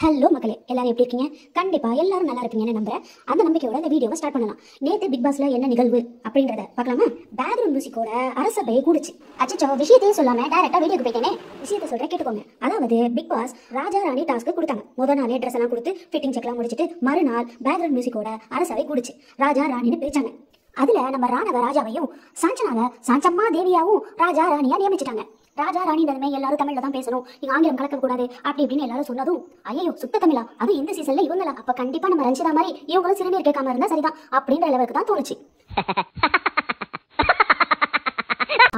Hello மக்களே, எல்லாரும் எப்படி இருக்கீங்க? கண்டிப்பா எல்லாரும் நல்லா இருப்பீங்கன்னு நம்புறேன். அந்த நம்பிக்கையோட இந்த வீடியோவை ஸ்டார்ட் பண்ணலாம். நேத்து பிக் பாஸ்ல என்ன நிகழ்வு அப்படின்றத பார்க்கலாமா? பேக்ரவுண்ட் மியூசிக்கோட அரசபை கூடுச்சு. அச்சோ, விஷயத்தையும் சொல்லாம டைரக்டா வீடியோக்கு போயிட்டேனே. விஷயத்தை சொல்றேன் கேட்டுக்கோங்க. அதாவது big pass Raja Rani task கொடுத்தாங்க. முதல் நாளே ட்ரெஸ் எல்லாம் கொடுத்து ஃபிட்டிங் செக்லாம் முடிச்சிட்டு மறுநாள் பேக்ரவுண்ட் மியூசிக்கோட அரசவை கூடுச்சு. ராஜா ராணின்னு பிரிச்சாங்க. அதுல நம்ம ராணவ ராஜாவையும் சாஞ்சனாவை சாஞ்சம்மா தேவியாவும் ராஜா ராணியா நியமிச்சிட்டாங்க. ராஜா ராணின்றதுமே எல்லாரும் தமிழ்ல தான் பேசணும், இங்க ஆங்கிலம் கலக்க கூடாது அப்படி இப்படின்னு எல்லாரும் சொன்னதும் ஐயோ சுத்த தமிழா, அது இந்த சீசன்ல இவங்களா, அப்ப கண்டிப்பா நம்ம ரஞ்சிதா மாதிரி இவங்களும் சிறுநீர் கேட்காம இருந்தா சரிதான் அப்படின்ற அளவுக்கு தான் தோணுச்சு.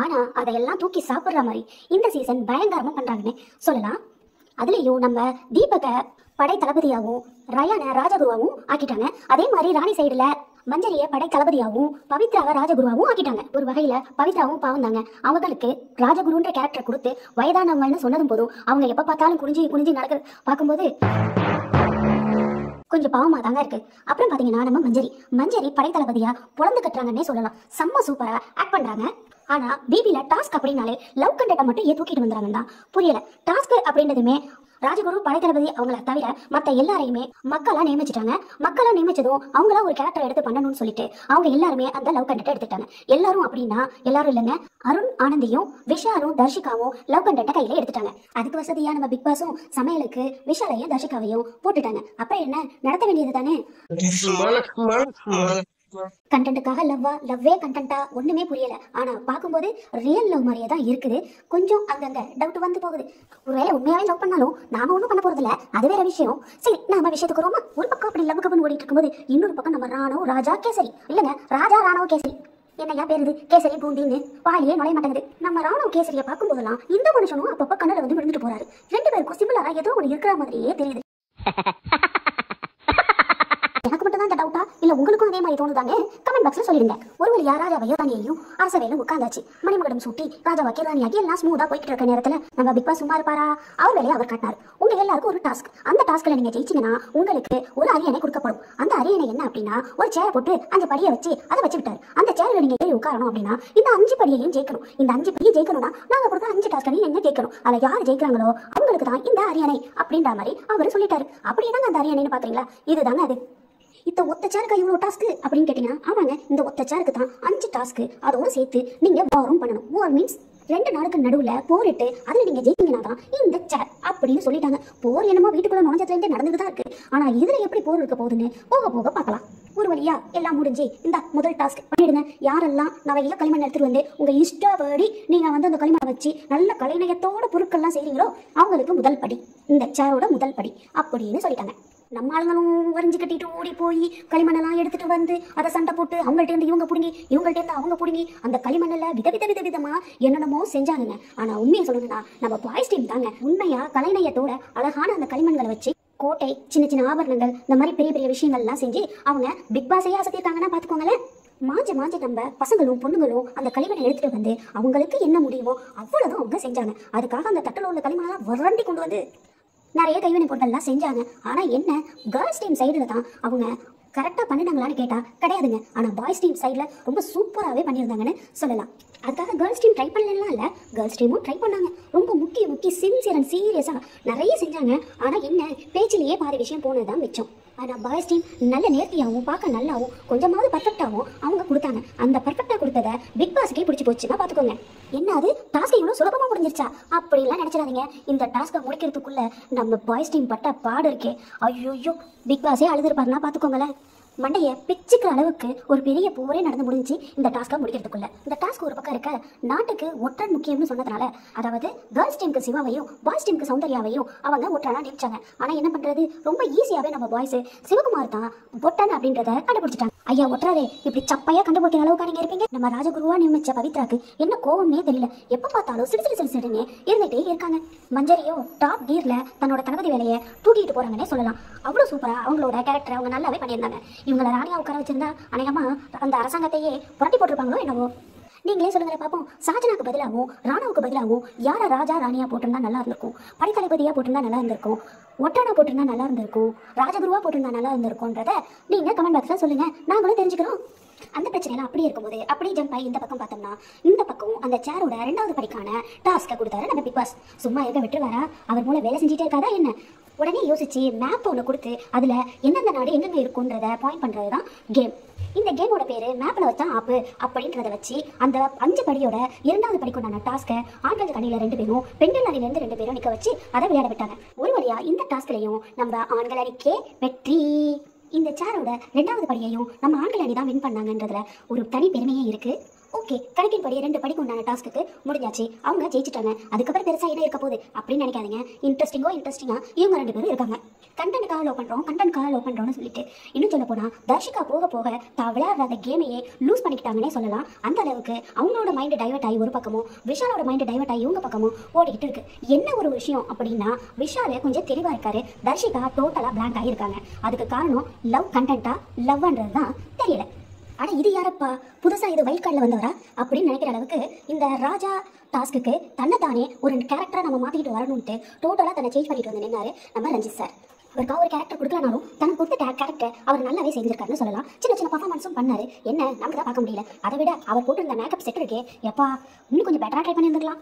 ஆனா அதையெல்லாம் தூக்கி சாப்பிடுற மாதிரி இந்த சீசன் பயங்கரமா பண்றாங்கன்னு சொல்லலாம். அதுலயும் நம்ம தீபக படை தளபதியாகவும் ரயானை ராஜகுருவாவும் ஆக்கிட்டாங்க. அதே மாதிரி ராணி சைடுல மஞ்சரிய படை தளபதியாகவும் பவித்ராவை ராஜகுருவாவும் ஆக்கிட்டாங்க. ஒரு வகையில பவித்ராவும் பாவம் தாங்க. அவங்களுக்கு ராஜகுருன்ற கேரக்டர் கொடுத்து வயதானவங்கன்னு சொன்னதும் போதும் அவங்க எப்ப பார்த்தாலும் குனிஞ்சி குனிஞ்சி நடக்க பார்க்கும்போது கொஞ்சம் பாவமா தாங்க இருக்கு. அப்புறம் பாத்தீங்கன்னா நம்ம மஞ்சரி படை தளபதியா புலந்து கட்டுறாங்கன்னே சொல்லலாம். செம்ம சூப்பரா ஆக்ட் பண்றாங்க. ஆனா பிபில டாஸ்க் அப்படின்னாலே லவ் கண்டென்ட் மட்டும் தூக்கிட்டு வந்துறாங்க தான் புரியல. டாஸ்க் அப்படின்றதுமே ராஜகுரு படை தளபதி அவங்கள தவிர மத்த எல்லாரையுமே மக்களா நியமிச்சிட்டாங்க. மக்களா நியமிச்சதும் அவங்களா ஒரு கேரக்டர் எடுத்து பண்ணணும்னு சொல்லிட்டு அவங்க எல்லாருமே அந்த லவ் கண்டென்ட் எடுத்துட்டாங்க. எல்லாரும் அப்படின்னா எல்லாரும் இல்லைங்க, அருண் ஆனந்தியும் விஷாலும் தர்ஷிகாவும் லவ் கண்டென்ட் கையில எடுத்துட்டாங்க. அதுக்கு வசதியா நம்ம பிக் பாஸும் சமையலுக்கு விஷாலையும் தர்ஷிகாவையும் போட்டுட்டாங்க. அப்புறம் என்ன நடத்த வேண்டியது தானே. கண்டென்ட்டுக்காக லவ்வே கண்டென்ட்டா ஒண்ணுமே புரியல. ஆனா பார்க்கும்போது ரியல் லவ் மாதிரியே தான் இருக்குது. கொஞ்சம் அங்கங்க டவுட் வந்து போகுது. ஒருவேளை உண்மையாவே லவ் பண்ணாலும் நாம ஒன்றும் பண்ண போறது இல்ல, அது வேற விஷயம். சரி, நாம விஷயத்துக்கு வருவோமா? ஒரு பக்கம் அப்படி லவ் கப்பன் ஓடிட்டு இருக்கும்போது இன்னொரு பக்கம் நம்ம ராணவ் ராஜா கேசரி இல்லங்க, ராஜா ராணவ் கேசரி என்னையா பேருது கேசரி பூந்தின்னு வாயிலே நுழைய மாட்டேங்குது. நம்ம ராணவ் கேசரியை பார்க்கும் போதெல்லாம் இந்த மனுஷனும் அப்பப்ப கண்ணுல வந்து விழுந்துட்டு போறாரு. ரெண்டு பேருக்கும் சிமிலரா ஏதோ ஒண்ணு இருக்கிற மாதிரியே தெரியுது. எனக்கு மட்டும் தான் இந்த டவுட்டா இல்ல உங்களுக்கும் அதே மாதிரி தோணுதாங்க? கமெண்ட் பாக்ஸ்ல சொல்லிடுங்க. ஒரு வழியா ராஜாவையும் ராணியையும் அரசவையிலும் உட்காந்தாச்சு. மணிமகடம் சூட்டி ராஜாவாக்கி ராணியாக்கி எல்லாம் ஸ்மூதா போயிட்டு இருக்க நேரத்துல நம்ம பிக் பாஸ் சும்மா இருப்பாரா? அவர் வேலையை அவர் காட்டினார். உங்க எல்லாருக்கும் ஒரு டாஸ்க். அந்த டாஸ்க்ல நீங்க ஜெயிச்சீங்கன்னா உங்களுக்கு ஒரு அரியணை கொடுக்கப்படும். அந்த அரியணை என்ன அப்படின்னா ஒரு சேரை போட்டு 5 படியை வச்சு அதை வச்சு விட்டாரு. அந்த சேர்ல நீங்க ஏறி உட்காரணும் அப்படின்னா இந்த 5 படியையும் ஜெயிக்கணும். இந்த 5 படியை ஜெயிக்கணும்னா நாங்க கொடுத்த 5 டாஸ்க் நீங்க ஜெயிக்கணும். அதை யார் ஜெயிக்கிறாங்களோ அவங்களுக்கு தான் இந்த அரியணை அப்படின்ற மாதிரி அவர் சொல்லிட்டாரு. அப்படியே அந்த அரியணைன்னு பாத்தீங்களா? இதுதாங்க அது. இந்த ஒத்த சேருக்கு இவ்வளோ டாஸ்க்கு அப்படின்னு கேட்டீங்கன்னா ஆமாங்க, இந்த ஒத்த சேருக்கு தான் 5 டாஸ்க்கு. அதோட சேர்த்து நீங்க வாரம் பண்ணணும். வார் மீன்ஸ் 2 நாளுக்கு நடுவுல போரிட்டு அதுல நீங்க ஜெயிச்சீங்கன்னா தான் இந்த சேர் அப்படின்னு சொல்லிட்டாங்க. போர் என்னமோ வீட்டுக்குள்ள நுழைஞ்சதுல இருந்தே நடந்துட்டு தான் இருக்கு. ஆனா இதுல எப்படி போர் இருக்க போகுதுன்னு போக போக பார்க்கலாம். ஒரு வழியா எல்லாம் முடிஞ்சு இந்த முதல் டாஸ்க் பண்ணிடுங்க. யாரெல்லாம் நிறைய களிமண் எடுத்துட்டு வந்து உங்க இஷ்டப்படி நீங்க அந்த களிமண்ணை வச்சு நல்ல கலைநயத்தோட பொருட்கள்லாம் செய்றீங்களோ அவங்களுக்கு முதல் படி இந்த சேரோட முதல் படி அப்படின்னு சொல்லிட்டாங்க. நம்ம ஆளுங்களும் வரைஞ்சு கட்டிட்டு ஓடி போய் களிமண்ணெல்லாம் எடுத்துட்டு வந்து அதை சண்டை போட்டு அவங்கள்ட்ட இருந்து இவங்க பிடுங்கி இவங்கள்ட்ட இருந்து அவங்க பிடுங்கி அந்த களிமண்ணில் விதவிதமா என்னென்னமோ செஞ்சாங்க. ஆனா உண்மையை சொல்லணும்னா நம்ம பாய்ஸ் டீம் தாங்க உண்மையா கலைநயத்தோட அழகான அந்த களிமண்களை வச்சு கோட்டை சின்ன சின்ன ஆபரணங்கள் இந்த மாதிரி பெரிய பெரிய விஷயங்கள்லாம் செஞ்சு அவங்க பிக் பாஸையே அசத்திருக்காங்கன்னா பாத்துக்கோங்களேன். மாஞ்சு நம்ம பசங்களும் பொண்ணுங்களும் அந்த களிமண்ணை எடுத்துட்டு வந்து அவங்களுக்கு என்ன முடியுமோ அவ்வளவுதான் அவங்க செஞ்சாங்க. அதுக்காக அந்த தட்டில் உள்ள களிமண்ணெல்லாம் வரண்டி கொண்டு வந்து நிறைய கைவினை பொருட்கள்லாம் செஞ்சாங்க. ஆனா என்ன கேர்ள்ஸ் டீம் சைடுல தான் அவங்க கரெக்டா பண்ணினாங்களான்னு கேட்டா கிடையாதுங்க. ஆனா பாய்ஸ் டீம் சைட்ல ரொம்ப சூப்பராகவே பண்ணியிருந்தாங்கன்னு சொல்லலாம். அதுக்காக கேர்ள்ஸ் டீம் ட்ரை பண்ணலாம் இல்ல, கேர்ள்ஸ் டீமும் ட்ரை பண்ணாங்க. ரொம்ப முக்கிய சின்சியர் அண்ட் சீரியஸா நிறைய செஞ்சாங்க. ஆனா என்ன பேச்சிலேயே பாதி விஷயம் போனதுதான் மிச்சம். ஆனா பாய்ஸ் டீம் நல்ல நேர்த்தியாகவும் பார்க்க நல்லாவும் கொஞ்சமாவது பர்ஃபெக்டாகவும் அவங்க கொடுத்தாங்க. அந்த பர்ஃபெக்டா கொடுத்ததை பிக் பாஸ்க்கே பிடிச்சி போச்சுன்னா பாத்துக்கோங்க. என்ன அது டாஸ்க் இவ்வளவு சுலபமா முடிஞ்சிருச்சா அப்படின்லாம் நினைச்சிடாதீங்க. இந்த டாஸ்க்கை முடிக்கிறதுக்குள்ள நம்ம பாய்ஸ் டீம் பட்ட பாடு இருக்கே, ஐயோ பிக் பாஸே அழுதுருப்பாருன்னா பாத்துக்கோங்களேன். மண்டையை பிச்சுக்கிற அளவுக்கு ஒரு பெரிய போரே நடந்து முடிஞ்சு இந்த டாஸ்க்கை முடிக்கிறதுக்குள்ள. இந்த டாஸ்க் ஒரு பக்கம் இருக்க நாட்டுக்கு ஒற்றன் முக்கியம்னு சொன்னதுனால, அதாவது கேர்ள்ஸ் டீமுக்கு சிவாவையும் பாய்ஸ் டீமுக்கு சௌந்தர்யாவையும் அவங்க ஒற்றனா நினைச்சாங்க. ஆனா என்ன பண்றது, ரொம்ப ஈஸியாவே நம்ம பாய்ஸ் சிவகுமார் தான் ஒற்றன் அப்படின்றத கண்டுபிடிச்சிட்டாங்க. ஐயா ஒற்றாரே, இப்படி சப்பையா கண்டுபிடிக்கிற அளவுக்கு நீங்க இருப்பீங்க. நம்ம ராஜகுருவா நியமிச்ச பவித்ராக்கு என்ன கோவம்னே தெரியல. எப்ப பார்த்தாலும் சிறுசிறுன்னு இருந்துட்டே இருக்காங்க. மஞ்சரியோ டாப் கீர்ல தன்னோட தளபதி வேலையை தூக்கிட்டு போறாங்கன்னே சொல்லலாம். அவ்வளவு சூப்பரா அவங்களோட கேரக்டர் அவங்க நல்லாவே பண்ணியிருந்தாங்க. இவங்களை ராணியா உட்கார வச்சிருந்தா அநேகமா அந்த அரசாங்கத்தையே புரட்டி போட்டிருப்பாங்களோ என்னவோ. நீங்களே சொல்லுங்களேன் பாப்போம். சாஜனாக்கு பதிலாகவும் ராணாவுக்கு பதிலாகவும் யாரை ராஜா ராணியா போட்டிருந்தா நல்லா இருந்திருக்கும்? படைத்தளபதியா போட்டிருந்தா நல்லா இருந்திருக்கும்? ஒட்டனா போட்டிருந்தா நல்லா இருந்திருக்கும்? ராஜகுருவா போட்டிருந்தா நல்லா இருந்திருக்கும்ன்றத நீங்க கமெண்ட் பாக்ஸ்ல சொல்லுங்க, நாங்களும் தெரிஞ்சுக்கிறோம். அந்த பிரச்சனைலாம் அப்படியே இருக்கும்போது அப்படியே ஜம்ப் ஆகி இந்த பக்கம் பார்த்தோம்னா இந்த பக்கம் அந்த சேரோட 2வது படிக்கான டாஸ்க்கை கொடுத்தாரு நம்ம பிக் பாஸ். சும்மா இருக்க விட்டுருவாரா? அவர் மூலம் வேலை செஞ்சுட்டே இருக்காதா என்ன? உடனே யோசிச்சு மேப் ஒன்று கொடுத்து அதில் எந்தெந்த நாடு எங்கெங்க இருக்குன்றத பாயிண்ட் பண்ணுறது தான் கேம். இந்த கேமோட பேர் மேப்பில் வச்சா ஆப்பு அப்படின்றத வச்சு அந்த 5 படியோட 2வது படிக்குண்டான டாஸ்க்கை ஆண்கள் அணியில் 2 பேரும் பெண்கள் அணியிலேருந்து 2 பேரும் நிற்க வச்சு அதை விளையாட விட்டாங்க. ஒரு வழியா இந்த டாஸ்க்லையும் நம்ம ஆண்கள் அணிக்கே வெற்றி. இந்த சேரோட 2வது படியையும் நம்ம ஆண்கள் அணி தான் வின் பண்ணாங்கன்றதுல ஒரு தனி பெருமையே இருக்கு. ஓகே, கணக்கின் படி 2 படிக்கு உண்டான டாஸ்க்கு முடிஞ்சாச்சு, அவங்க ஜெயிச்சிட்டாங்க. அதுக்கப்புறம் பெருசாக என்ன இருக்க போகுது அப்படின்னு நினைக்காதீங்க. இன்ட்ரெஸ்டிங்காக இவங்க 2 பேரும் இருக்காங்க. கண்டென்ட்காக லவ் பண்ணுறோம்னு சொல்லிட்டு இன்னும் சொல்ல போனால் தர்ஷிகா போக போக தான் விளையாடுற கேமையே லூஸ் பண்ணிக்கிட்டாங்கன்னே சொல்லலாம். அந்த அளவுக்கு அவங்களோட மைண்டு டைவர்ட் ஆகி ஒரு பக்கமும் விஷாலோட மைண்டு டைவர்ட் ஆகி இவங்க பக்கமும் ஓடிக்கிட்டு இருக்கு. என்ன ஒரு விஷயம் அப்படின்னா விஷால் கொஞ்சம் தெளிவாக இருக்காரு, தர்ஷிகா டோட்டலாக பிளாங்க் ஆகியிருக்காங்க. அதுக்கு காரணம் லவ் கண்டென்ட்டா லவ்ன்றது தான் தெரியல. ஆனால் இது யாரப்பா புதுசாக இது வைல்ட் கார்டில் வந்தவரா அப்படின்னு நினைக்கிற அளவுக்கு இந்த ராஜா டாஸ்க்கு தன்னைத்தானே ஒரு கேரக்டராக நம்ம மாற்றிக்கிட்டு வரணும்ட்டு டோட்டலாக தன்னை சேஞ்ச் பண்ணிட்டு வந்து நின்னாரு நம்ம ரஞ்சித் சார். அவருக்கு ஒரு கேரக்டர் கொடுக்கலனாலும் தனக்கு கொடுத்த கேரக்டர் அவர் நல்லாவே செஞ்சிருக்காருன்னு சொல்லலாம். சின்ன பர்ஃபார்மன்ஸும் பண்ணாரு. என்ன நமக்கு தான் பார்க்க முடியல. அதை விட அவர் போட்டிருந்த மேக்கப் செட் இருக்கே எப்பா இன்னும் கொஞ்சம் பெட்டராக ட்ரை பண்ணியிருந்துக்கலாம்.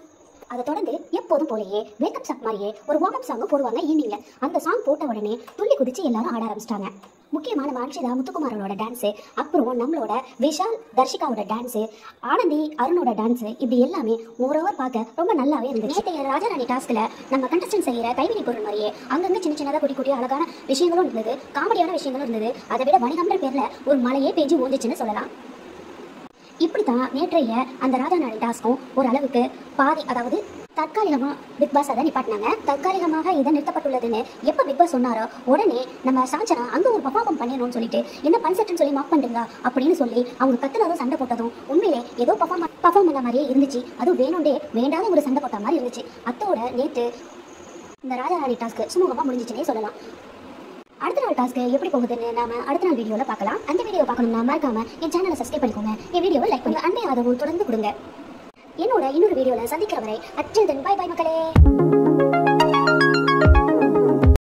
அதை தொடர்ந்து எப்போதும் போலயே மேக்கப் சாங் மாதிரியே ஒரு வார்ம் சாங் போடுவாங்க ஈவினிங்ல. அந்த சாங் போட்ட உடனே துள்ளி குதிச்சு எல்லாரும் ஆட ஆரம்பிச்சிட்டாங்க. முக்கியமான மான்ஷிதா முத்துக்குமாரோட டான்ஸு, அப்புறம் நம்மளோட விஷால் தர்ஷிகாவோட டான்ஸு, ஆனந்தி அருணோட டான்ஸு, இப்படி எல்லாமே ஓவரோவர் பார்க்க ரொம்ப நல்லாவே இருந்துச்சு. நேற்றைய ராஜாராணி டாஸ்கில் நம்ம கண்டஸ்டன்ட் செய்கிற கைவினை பொருள் மாதிரியே அங்கங்கே சின்னதாக குட்டி அழகான விஷயங்களும் இருந்தது, காமெடியான விஷயங்களும் இருந்தது. அதை விட வணிகம்ன்ற பேரில் ஒரு மலையே பேஞ்சு ஓஞ்சிச்சுன்னு சொல்லலாம். இப்படி தான் நேற்றைய அந்த ராஜாராணி டாஸ்க்கும் ஓரளவுக்கு பாதி, அதாவது தற்காலிகமாக பிக் பாஸ் அதை நிப்பாட்டினாங்க. தற்காலிகமாக இதை நிறுத்தப்பட்டுள்ளதுன்னு எப்போ பிக் பாஸ் சொன்னாரோ உடனே நம்ம சாஞ்சனா அங்கே ஒரு பர்ஃபார்ம் பண்ணணும்னு சொல்லிட்டு என்ன பன்செட்டுன்னு சொல்லி மார்க் பண்ணுங்க அப்படின்னு சொல்லி அவங்க கத்துனதும் சண்டை போட்டதும் உண்மையிலே ஏதோ பர்ஃபார்ம் பண்ண மாதிரியே இருந்துச்சு. அதுவும் வேண்டாத ஒரு சண்டை போட்ட மாதிரி இருந்துச்சு. அத்தோட நேற்று இந்த ராஜாராணி டாஸ்க்கு சுமூகமாக முடிஞ்சிச்சுன்னே சொல்லலாம். அடுத்த நாள் டாஸ்க்கு எப்படி போகுதுன்னு நாம அடுத்த நாள் வீடியோவில் பார்க்கலாம். அந்த வீடியோ பார்க்கணும்னா மறக்காம என் சேனலை சப்ஸ்கிரைப் பண்ணிக்கோங்க, என் வீடியோவை லைக் பண்ணுங்க, அன்பை ஆதரவு தொடர்ந்து கொடுங்க. என்னோட இன்னொரு வீடியோவில் சந்திக்கிற வரை அச்சல் பை மக்களே.